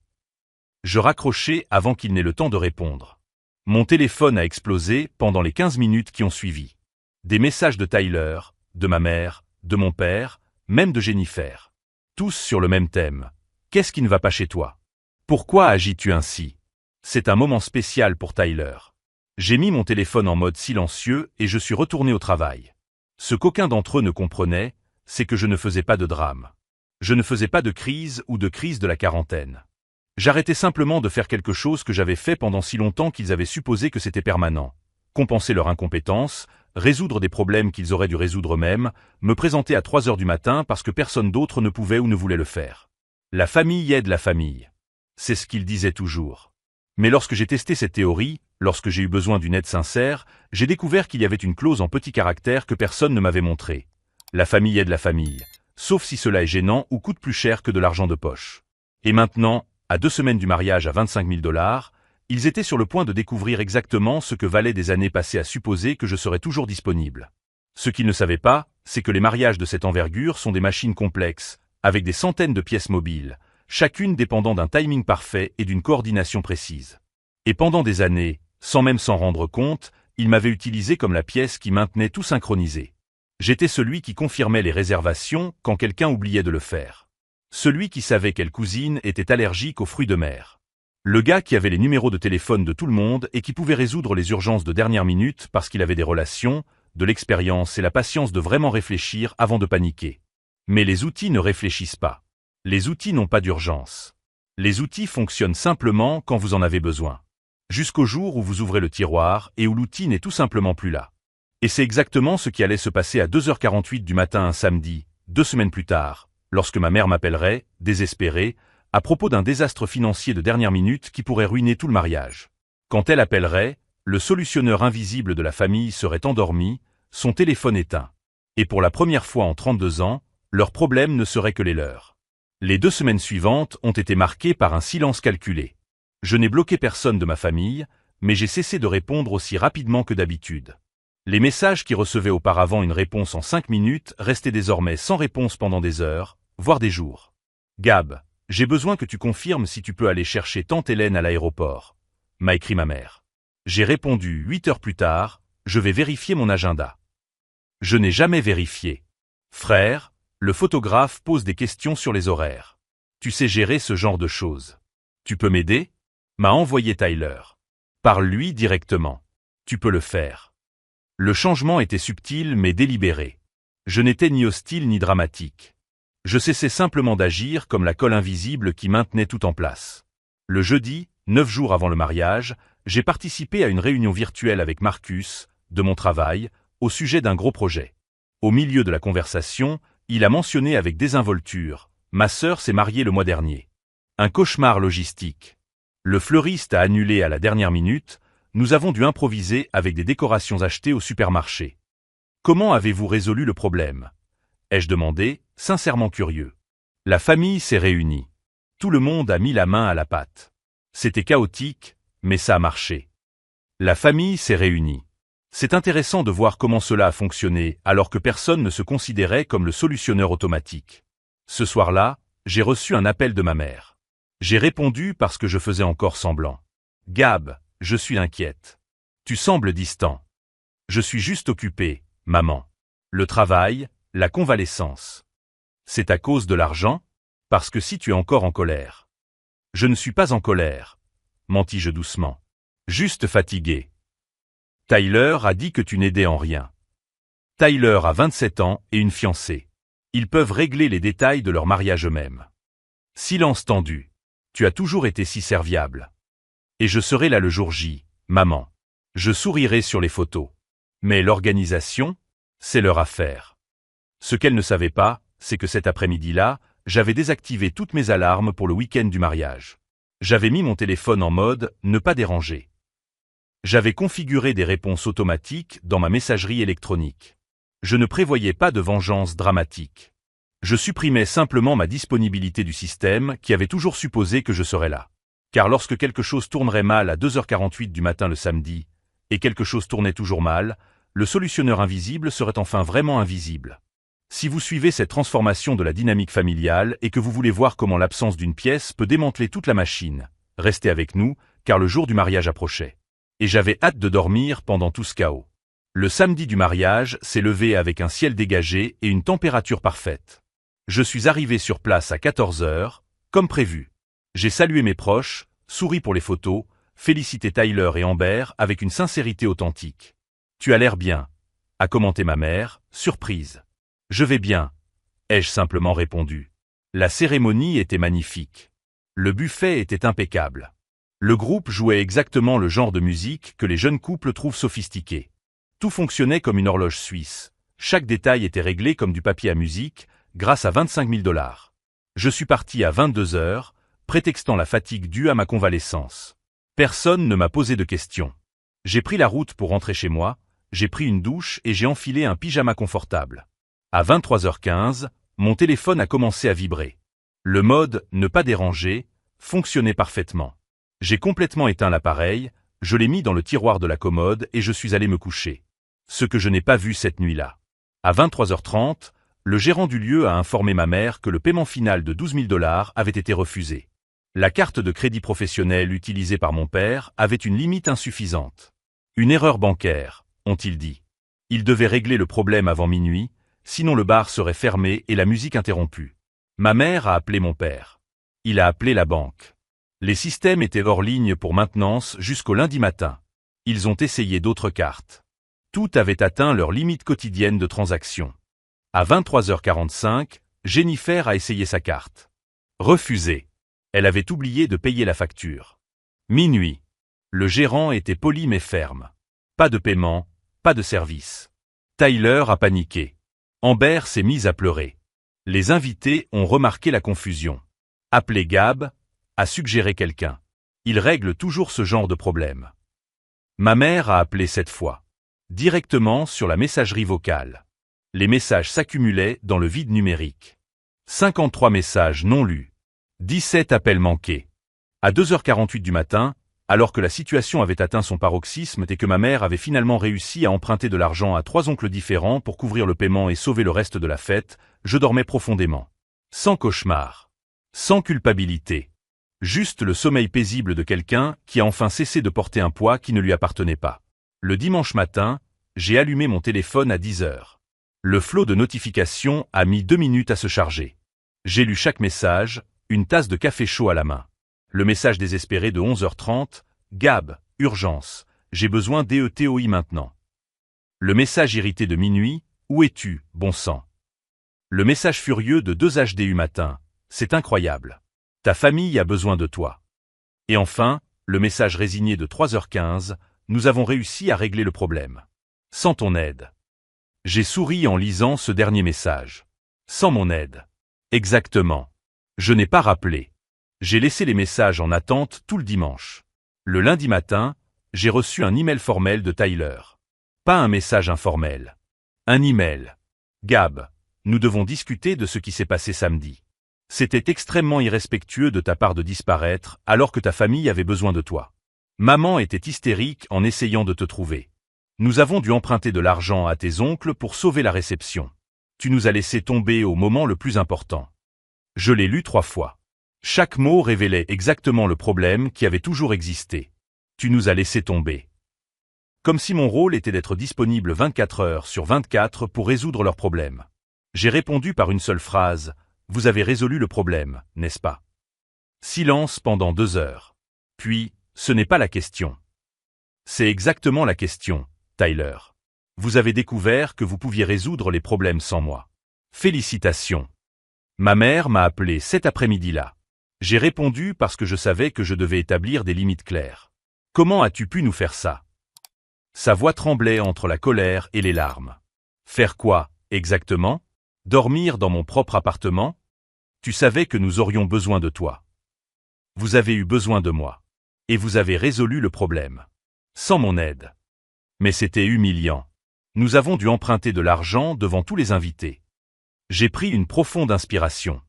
Je raccrochai avant qu'il n'ait le temps de répondre. Mon téléphone a explosé pendant les 15 minutes qui ont suivi. Des messages de Tyler, de ma mère, de mon père, même de Jennifer. Tous sur le même thème. Qu'est-ce qui ne va pas chez toi? Pourquoi agis-tu ainsi? C'est un moment spécial pour Tyler. J'ai mis mon téléphone en mode silencieux et je suis retourné au travail. Ce qu'aucun d'entre eux ne comprenait, c'est que je ne faisais pas de drame. Je ne faisais pas de crise ou de crise de la quarantaine. J'arrêtais simplement de faire quelque chose que j'avais fait pendant si longtemps qu'ils avaient supposé que c'était permanent. Compenser leur incompétence, résoudre des problèmes qu'ils auraient dû résoudre eux-mêmes, me présenter à 3 heures du matin parce que personne d'autre ne pouvait ou ne voulait le faire. La famille aide la famille. C'est ce qu'ils disaient toujours. Mais lorsque j'ai testé cette théorie, lorsque j'ai eu besoin d'une aide sincère, j'ai découvert qu'il y avait une clause en petit caractère que personne ne m'avait montrée. La famille aide la famille, sauf si cela est gênant ou coûte plus cher que de l'argent de poche. Et maintenant, à 2 semaines du mariage à 25 000 $, ils étaient sur le point de découvrir exactement ce que valaient des années passées à supposer que je serais toujours disponible. Ce qu'ils ne savaient pas, c'est que les mariages de cette envergure sont des machines complexes, avec des centaines de pièces mobiles, chacune dépendant d'un timing parfait et d'une coordination précise. Et pendant des années, sans même s'en rendre compte, ils m'avaient utilisé comme la pièce qui maintenait tout synchronisé. J'étais celui qui confirmait les réservations quand quelqu'un oubliait de le faire. Celui qui savait quelle cousine était allergique aux fruits de mer. Le gars qui avait les numéros de téléphone de tout le monde et qui pouvait résoudre les urgences de dernière minute parce qu'il avait des relations, de l'expérience et la patience de vraiment réfléchir avant de paniquer. Mais les outils ne réfléchissent pas. Les outils n'ont pas d'urgence. Les outils fonctionnent simplement quand vous en avez besoin. Jusqu'au jour où vous ouvrez le tiroir et où l'outil n'est tout simplement plus là. Et c'est exactement ce qui allait se passer à 2h48 du matin un samedi, 2 semaines plus tard, lorsque ma mère m'appellerait, désespérée, à propos d'un désastre financier de dernière minute qui pourrait ruiner tout le mariage. Quand elle appellerait, le solutionneur invisible de la famille serait endormi, son téléphone éteint. Et pour la première fois en 32 ans, leurs problèmes ne seraient que les leurs. Les 2 semaines suivantes ont été marquées par un silence calculé. Je n'ai bloqué personne de ma famille, mais j'ai cessé de répondre aussi rapidement que d'habitude. Les messages qui recevaient auparavant une réponse en 5 minutes restaient désormais sans réponse pendant des heures, voire des jours. Gab, j'ai besoin que tu confirmes si tu peux aller chercher tante Hélène à l'aéroport, m'a écrit ma mère. J'ai répondu 8 heures plus tard, je vais vérifier mon agenda. Je n'ai jamais vérifié. Frère, le photographe pose des questions sur les horaires. Tu sais gérer ce genre de choses. Tu peux m'aider? M'a envoyé Tyler. Parle-lui directement. Tu peux le faire. Le changement était subtil mais délibéré. Je n'étais ni hostile ni dramatique. Je cessais simplement d'agir comme la colle invisible qui maintenait tout en place. Le jeudi, 9 jours avant le mariage, j'ai participé à une réunion virtuelle avec Marcus, de mon travail, au sujet d'un gros projet. Au milieu de la conversation, il a mentionné avec désinvolture « Ma sœur s'est mariée le mois dernier. Un cauchemar logistique. Le fleuriste a annulé à la dernière minute, nous avons dû improviser avec des décorations achetées au supermarché. Comment avez-vous résolu le problème ? Ai-je demandé, sincèrement curieux. La famille s'est réunie. Tout le monde a mis la main à la pâte. C'était chaotique, mais ça a marché. La famille s'est réunie. C'est intéressant de voir comment cela a fonctionné alors que personne ne se considérait comme le solutionneur automatique. Ce soir-là, j'ai reçu un appel de ma mère. J'ai répondu parce que je faisais encore semblant. « Gab, je suis inquiète. Tu sembles distant. Je suis juste occupé, maman. Le travail, la convalescence. C'est à cause de l'argent ? Parce que si tu es encore en colère. » Je ne suis pas en colère, mentis-je doucement. Juste fatigué. Tyler a dit que tu n'aidais en rien. Tyler a 27 ans et une fiancée. Ils peuvent régler les détails de leur mariage eux-mêmes. Silence tendu. Tu as toujours été si serviable. Et je serai là le jour J, maman. Je sourirai sur les photos. Mais l'organisation, c'est leur affaire. Ce qu'elle ne savait pas, c'est que cet après-midi-là, j'avais désactivé toutes mes alarmes pour le week-end du mariage. J'avais mis mon téléphone en mode « Ne pas déranger ». J'avais configuré des réponses automatiques dans ma messagerie électronique. Je ne prévoyais pas de vengeance dramatique. Je supprimais simplement ma disponibilité du système qui avait toujours supposé que je serais là. Car lorsque quelque chose tournerait mal à 2h48 du matin le samedi, et quelque chose tournait toujours mal, le solutionneur invisible serait enfin vraiment invisible. Si vous suivez cette transformation de la dynamique familiale et que vous voulez voir comment l'absence d'une pièce peut démanteler toute la machine, restez avec nous, car le jour du mariage approchait. Et j'avais hâte de dormir pendant tout ce chaos. Le samedi du mariage s'est levé avec un ciel dégagé et une température parfaite. Je suis arrivé sur place à 14h, comme prévu. J'ai salué mes proches, souri pour les photos, félicité Tyler et Amber avec une sincérité authentique. « Tu as l'air bien », a commenté ma mère, surprise. « Je vais bien », ai-je simplement répondu. La cérémonie était magnifique. Le buffet était impeccable. Le groupe jouait exactement le genre de musique que les jeunes couples trouvent sophistiqué. Tout fonctionnait comme une horloge suisse. Chaque détail était réglé comme du papier à musique, grâce à 25 000 $. Je suis parti à 22h, prétextant la fatigue due à ma convalescence. Personne ne m'a posé de questions. J'ai pris la route pour rentrer chez moi, j'ai pris une douche et j'ai enfilé un pyjama confortable. À 23h15, mon téléphone a commencé à vibrer. Le mode « Ne pas déranger » fonctionnait parfaitement. J'ai complètement éteint l'appareil, je l'ai mis dans le tiroir de la commode et je suis allé me coucher. Ce que je n'ai pas vu cette nuit-là. À 23h30, le gérant du lieu a informé ma mère que le paiement final de 12 000 $ avait été refusé. La carte de crédit professionnelle utilisée par mon père avait une limite insuffisante. Une erreur bancaire, ont-ils dit. Ils devaient régler le problème avant minuit, sinon le bar serait fermé et la musique interrompue. Ma mère a appelé mon père. Il a appelé la banque. Les systèmes étaient hors ligne pour maintenance jusqu'au lundi matin. Ils ont essayé d'autres cartes. Tout avait atteint leur limite quotidienne de transaction. À 23h45, Jennifer a essayé sa carte. Refusé. Elle avait oublié de payer la facture. Minuit. Le gérant était poli mais ferme. Pas de paiement, pas de service. Tyler a paniqué. Amber s'est mise à pleurer. Les invités ont remarqué la confusion. Appelez Gab, a suggéré quelqu'un. Il règle toujours ce genre de problème. Ma mère a appelé cette fois. Directement sur la messagerie vocale. Les messages s'accumulaient dans le vide numérique. 53 messages non lus. 17 appels manqués. À 2h48 du matin, alors que la situation avait atteint son paroxysme et que ma mère avait finalement réussi à emprunter de l'argent à 3 oncles différents pour couvrir le paiement et sauver le reste de la fête, je dormais profondément. Sans cauchemar. Sans culpabilité. Juste le sommeil paisible de quelqu'un qui a enfin cessé de porter un poids qui ne lui appartenait pas. Le dimanche matin, j'ai allumé mon téléphone à 10h. Le flot de notifications a mis 2 minutes à se charger. J'ai lu chaque message, une tasse de café chaud à la main. Le message désespéré de 11h30, Gab, urgence, j'ai besoin d'ETOI maintenant. Le message irrité de minuit, où es-tu, bon sang? Le message furieux de 2HDU matin. C'est incroyable. Ta famille a besoin de toi. Et enfin, le message résigné de 3h15. Nous avons réussi à régler le problème. Sans ton aide. J'ai souri en lisant ce dernier message. Sans mon aide. Exactement. Je n'ai pas rappelé. J'ai laissé les messages en attente tout le dimanche. Le lundi matin, j'ai reçu un email formel de Tyler. Pas un message informel. Un email. Gab, nous devons discuter de ce qui s'est passé samedi. C'était extrêmement irrespectueux de ta part de disparaître alors que ta famille avait besoin de toi. Maman était hystérique en essayant de te trouver. Nous avons dû emprunter de l'argent à tes oncles pour sauver la réception. Tu nous as laissé tomber au moment le plus important. Je l'ai lu 3 fois. Chaque mot révélait exactement le problème qui avait toujours existé. Tu nous as laissé tomber. Comme si mon rôle était d'être disponible 24 heures sur 24 pour résoudre leurs problèmes. J'ai répondu par une seule phrase. Vous avez résolu le problème, n'est-ce pas? Silence pendant 2 heures. Puis, ce n'est pas la question. C'est exactement la question, Tyler. Vous avez découvert que vous pouviez résoudre les problèmes sans moi. Félicitations. Ma mère m'a appelé cet après-midi-là. J'ai répondu parce que je savais que je devais établir des limites claires. Comment as-tu pu nous faire ça? Sa voix tremblait entre la colère et les larmes. Faire quoi, exactement? Dormir dans mon propre appartement? Tu savais que nous aurions besoin de toi. Vous avez eu besoin de moi. Et vous avez résolu le problème. Sans mon aide. Mais c'était humiliant. Nous avons dû emprunter de l'argent devant tous les invités. J'ai pris une profonde inspiration.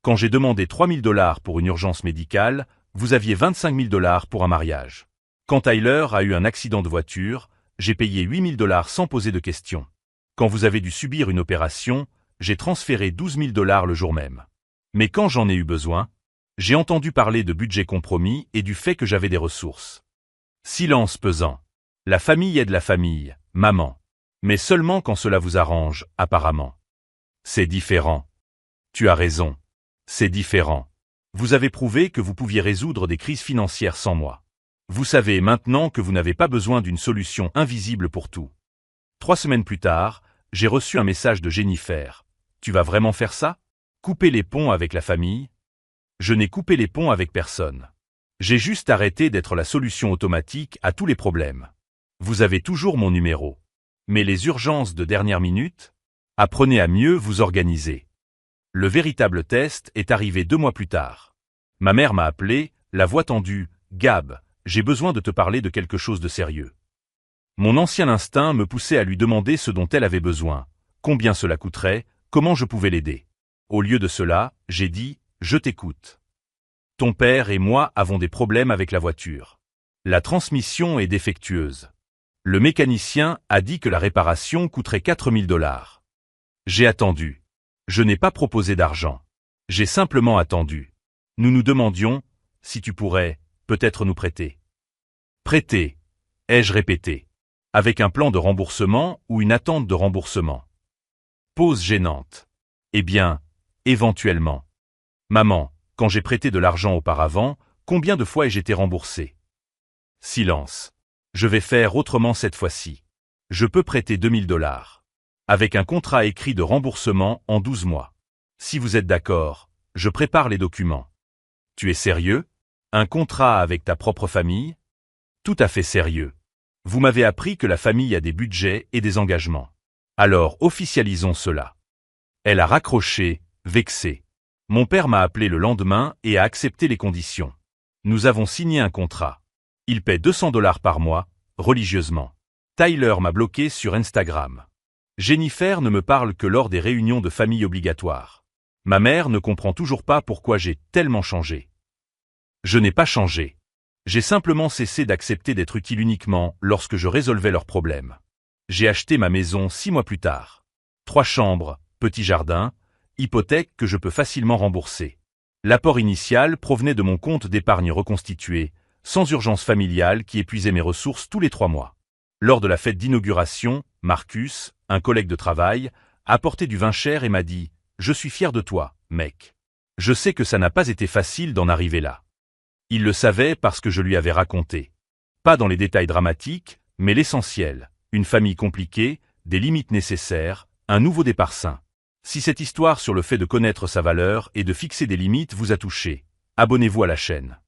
Quand j'ai demandé 3 000 $ pour une urgence médicale, vous aviez 25 000 $ pour un mariage. Quand Tyler a eu un accident de voiture, j'ai payé 8 000 $ sans poser de questions. Quand vous avez dû subir une opération, j'ai transféré 12 000 $ le jour même. Mais quand j'en ai eu besoin, j'ai entendu parler de budget compromis et du fait que j'avais des ressources. Silence pesant. La famille aide la famille, maman. Mais seulement quand cela vous arrange, apparemment. C'est différent. Tu as raison. C'est différent. Vous avez prouvé que vous pouviez résoudre des crises financières sans moi. Vous savez maintenant que vous n'avez pas besoin d'une solution invisible pour tout. 3 semaines plus tard, j'ai reçu un message de Jennifer. Tu vas vraiment faire ça? Couper les ponts avec la famille? Je n'ai coupé les ponts avec personne. J'ai juste arrêté d'être la solution automatique à tous les problèmes. Vous avez toujours mon numéro. Mais les urgences de dernière minute? Apprenez à mieux vous organiser. Le véritable test est arrivé 2 mois plus tard. Ma mère m'a appelé, la voix tendue. Gab, j'ai besoin de te parler de quelque chose de sérieux. Mon ancien instinct me poussait à lui demander ce dont elle avait besoin, combien cela coûterait, comment je pouvais l'aider. Au lieu de cela, j'ai dit, je t'écoute. Ton père et moi avons des problèmes avec la voiture. La transmission est défectueuse. Le mécanicien a dit que la réparation coûterait 4 000 $. J'ai attendu. Je n'ai pas proposé d'argent. J'ai simplement attendu. Nous nous demandions, si tu pourrais, peut-être nous prêter. Prêter, ai-je répété. Avec un plan de remboursement ou une attente de remboursement. Pause gênante. Eh bien, éventuellement. Maman, quand j'ai prêté de l'argent auparavant, combien de fois ai-je été remboursé? Silence. Je vais faire autrement cette fois-ci. Je peux prêter 2 000 $. Avec un contrat écrit de remboursement en 12 mois. Si vous êtes d'accord, je prépare les documents. Tu es sérieux? Un contrat avec ta propre famille? Tout à fait sérieux. Vous m'avez appris que la famille a des budgets et des engagements. Alors officialisons cela. Elle a raccroché, vexée. Mon père m'a appelé le lendemain et a accepté les conditions. Nous avons signé un contrat. Il paie 200 $ par mois, religieusement. Tyler m'a bloqué sur Instagram. Jennifer ne me parle que lors des réunions de famille obligatoires. Ma mère ne comprend toujours pas pourquoi j'ai tellement changé. Je n'ai pas changé. J'ai simplement cessé d'accepter d'être utile uniquement lorsque je résolvais leurs problèmes. J'ai acheté ma maison 6 mois plus tard. 3 chambres, petit jardin, hypothèque que je peux facilement rembourser. L'apport initial provenait de mon compte d'épargne reconstitué, sans urgence familiale qui épuisait mes ressources tous les 3 mois. Lors de la fête d'inauguration, Marcus, un collègue de travail, a apporté du vin cher et m'a dit « Je suis fier de toi, mec. Je sais que ça n'a pas été facile d'en arriver là. » Il le savait parce que je lui avais raconté. Pas dans les détails dramatiques, mais l'essentiel. Une famille compliquée, des limites nécessaires, un nouveau départ sain. Si cette histoire sur le fait de connaître sa valeur et de fixer des limites vous a touché, abonnez-vous à la chaîne.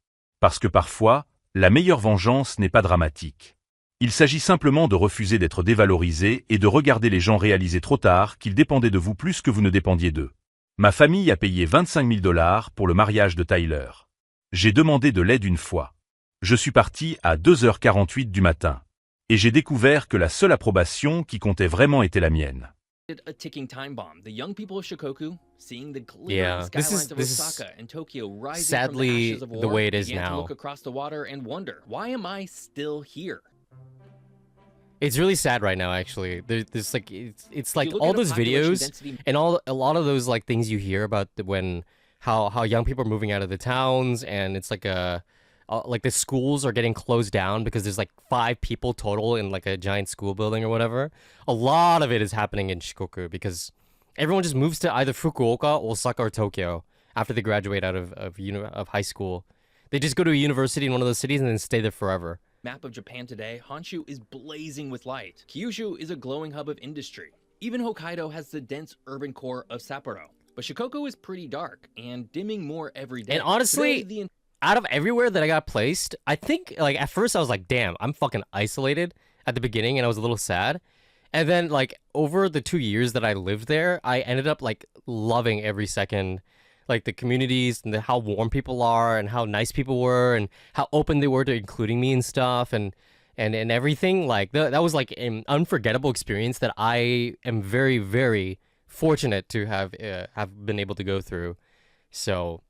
Parce que parfois, la meilleure vengeance n'est pas dramatique. Il s'agit simplement de refuser d'être dévalorisé et de regarder les gens réaliser trop tard qu'ils dépendaient de vous plus que vous ne dépendiez d'eux. Ma famille a payé 25 000 $ pour le mariage de Tyler. J'ai demandé de l'aide une fois. Je suis parti à 2h48 du matin. Et j'ai découvert que la seule approbation qui comptait vraiment était la mienne.
A ticking time bomb. The young people of Shikoku, seeing the
Yeah,
glittering
this
skylines of
is
Osaka and Tokyo rising
sadly
from the ashes of war,
the way it is
began to
now.
look across the water and wonder, why am I still here?
It's really sad right now, actually. There's like it's like
look
all
at a
those
population
videos
density-
and a lot of those like things you hear about when how young people are moving out of the towns, and it's like like the schools are getting closed down because there's like 5 people total in like a giant school building or whatever. A lot of it is happening in Shikoku because everyone just moves to either Fukuoka, Osaka, or Tokyo after they graduate out of high school. They just go to a university in one of those cities and then stay there forever.
Map of Japan today, Honshu is blazing with light. Kyushu is a glowing hub of industry. Even Hokkaido has the dense urban core of Sapporo. But Shikoku is pretty dark and dimming more every day.
And honestly,
Today,
out of everywhere that I got placed, I think like at first I was like, damn, I'm fucking isolated at the beginning, and I was a little sad. And then like over the 2 years that I lived there, I ended up like loving every second, like the communities and how warm people are and how nice people were and how open they were to including me and stuff and everything. Like that was like an unforgettable experience that I am very, very fortunate to have been able to go through. So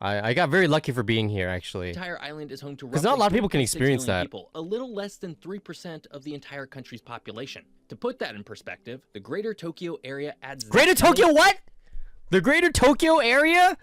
I got very lucky for being here, actually.
The entire island is home to
'Cause not a lot of people can
3.6
experience
million
that.
People, a little less than 3% of the entire country's population. To put that in perspective, the Greater Tokyo area adds
Greater
that many
Tokyo what? The Greater Tokyo area?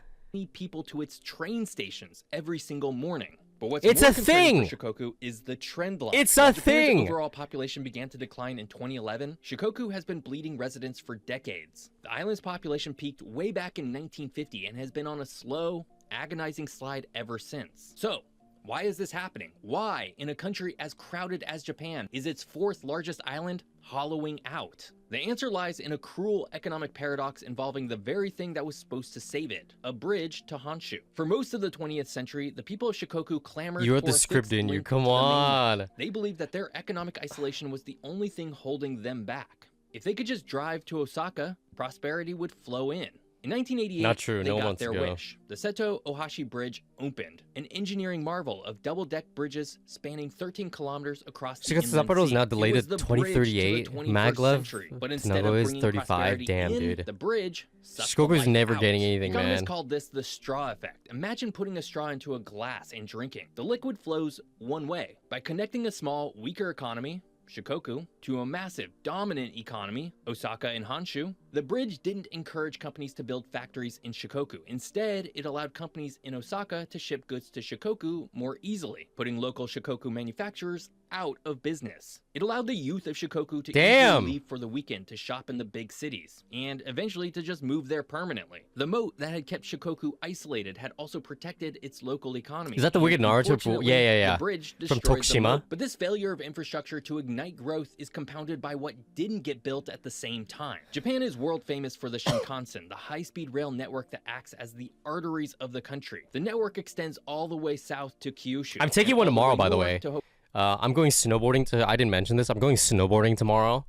people to its train stations every single morning. But what's
It's
more
a
concerning
thing.
for Shikoku is the trend line.
It's
While
a
Japan's
thing.
overall population began to decline in 2011, Shikoku has been bleeding residents for decades. The island's population peaked way back in 1950 and has been on a slow, agonizing slide ever since. So, why is this happening? Why, in a country as crowded as Japan, is its 4th largest island hollowing out? The answer lies in a cruel economic paradox involving the very thing that was supposed to save it, a bridge to Honshu. For most of the 20th century, the people of Shikoku clamored
You
for
wrote the
a
script,
fixed
didn't you?
link
Come
to the mainland.
on.
They believed that their economic isolation was the only thing holding them back. If they could just drive to Osaka, prosperity would flow in. In 1988,
Not true,
they
no one
got
wants to
their
go.
wish. The Seto Ohashi Bridge opened, an engineering marvel of double-deck bridges spanning 13 kilometers across the
Because
inland
Sapporo is
sea.
now
It
delayed
was
to
the bridge to the
2038.
21st
Maglev
century. But
to
instead of
Nagoya is
bringing
35.
prosperity
Damn,
in,
dude.
the bridge sucked the
Shikoku's
life
never
out.
getting anything,
Economists
man.
called this the straw effect. Imagine putting a straw into a glass and drinking. The liquid flows one way. By connecting a small, weaker economy, Shikoku, to a massive, dominant economy, Osaka and Honshu, the bridge didn't encourage companies to build factories in Shikoku. Instead, it allowed companies in Osaka to ship goods to Shikoku more easily, putting local Shikoku manufacturers out of business. It allowed the youth of Shikoku to
Damn.
easily leave for the weekend to shop in the big cities, and eventually to just move there permanently. The moat that had kept Shikoku isolated had also protected its local economy.
Is that the wicked
And
Naruto?
unfortunately,
Yeah.
The bridge
From
destroyed the
Tokushima?
moat. But this failure of infrastructure to ignite growth is compounded by what didn't get built at the same time. Japan is world famous for the Shinkansen, the high-speed rail network that acts as the arteries of the country. The network extends all the way south to Kyushu.
I'm taking
and
one
all
tomorrow, by the
north
way.
to
I'm going snowboarding I didn't mention this. I'm going snowboarding tomorrow.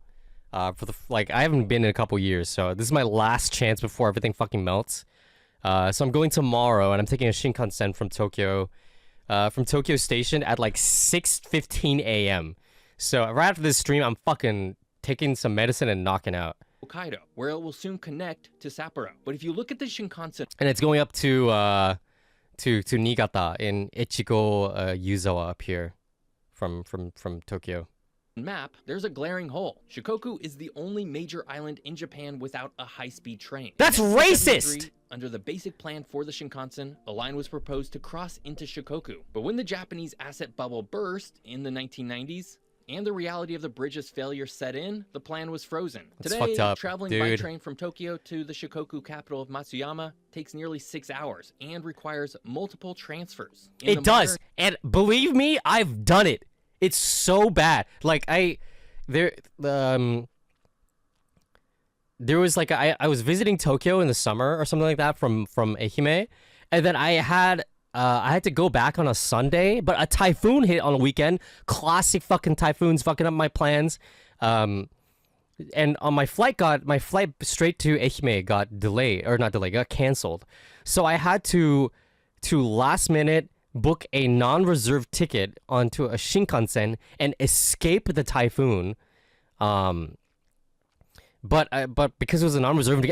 I haven't been in a couple years, so this is my last chance before everything fucking melts. So I'm going tomorrow, and I'm taking a Shinkansen from Tokyo Station at like 6:15 a.m. So right after this stream, I'm fucking taking some medicine and knocking out.
Hokkaido, where it will soon connect to Sapporo. But if you look at the Shinkansen
And it's going up to Niigata in Echigo Yuzawa up here from Tokyo.
map, there's a glaring hole. Shikoku is the only major island in Japan without a high-speed train.
That's
In
racist!
1973, under the basic plan for the Shinkansen, a line was proposed to cross into Shikoku. But when the Japanese asset bubble burst in the 1990s, and the reality of the bridge's failure set in, the plan was frozen.
That's
Today,
fucked up,
traveling by
dude.
train from Tokyo to the Shikoku capital of Matsuyama takes nearly 6 hours and requires multiple transfers. In the
It does.
modern-
And believe me, I've done it. It's so bad. Like there was like I was visiting Tokyo in the summer or something like that from Ehime, and then I had to go back on a Sunday, but a typhoon hit on a weekend. Classic fucking typhoons fucking up my plans. And on my flight straight to Ehime got delayed, or not delayed, got canceled. So I had to last minute book a non-reserved ticket onto a Shinkansen and escape the typhoon. But because it was a non-reserved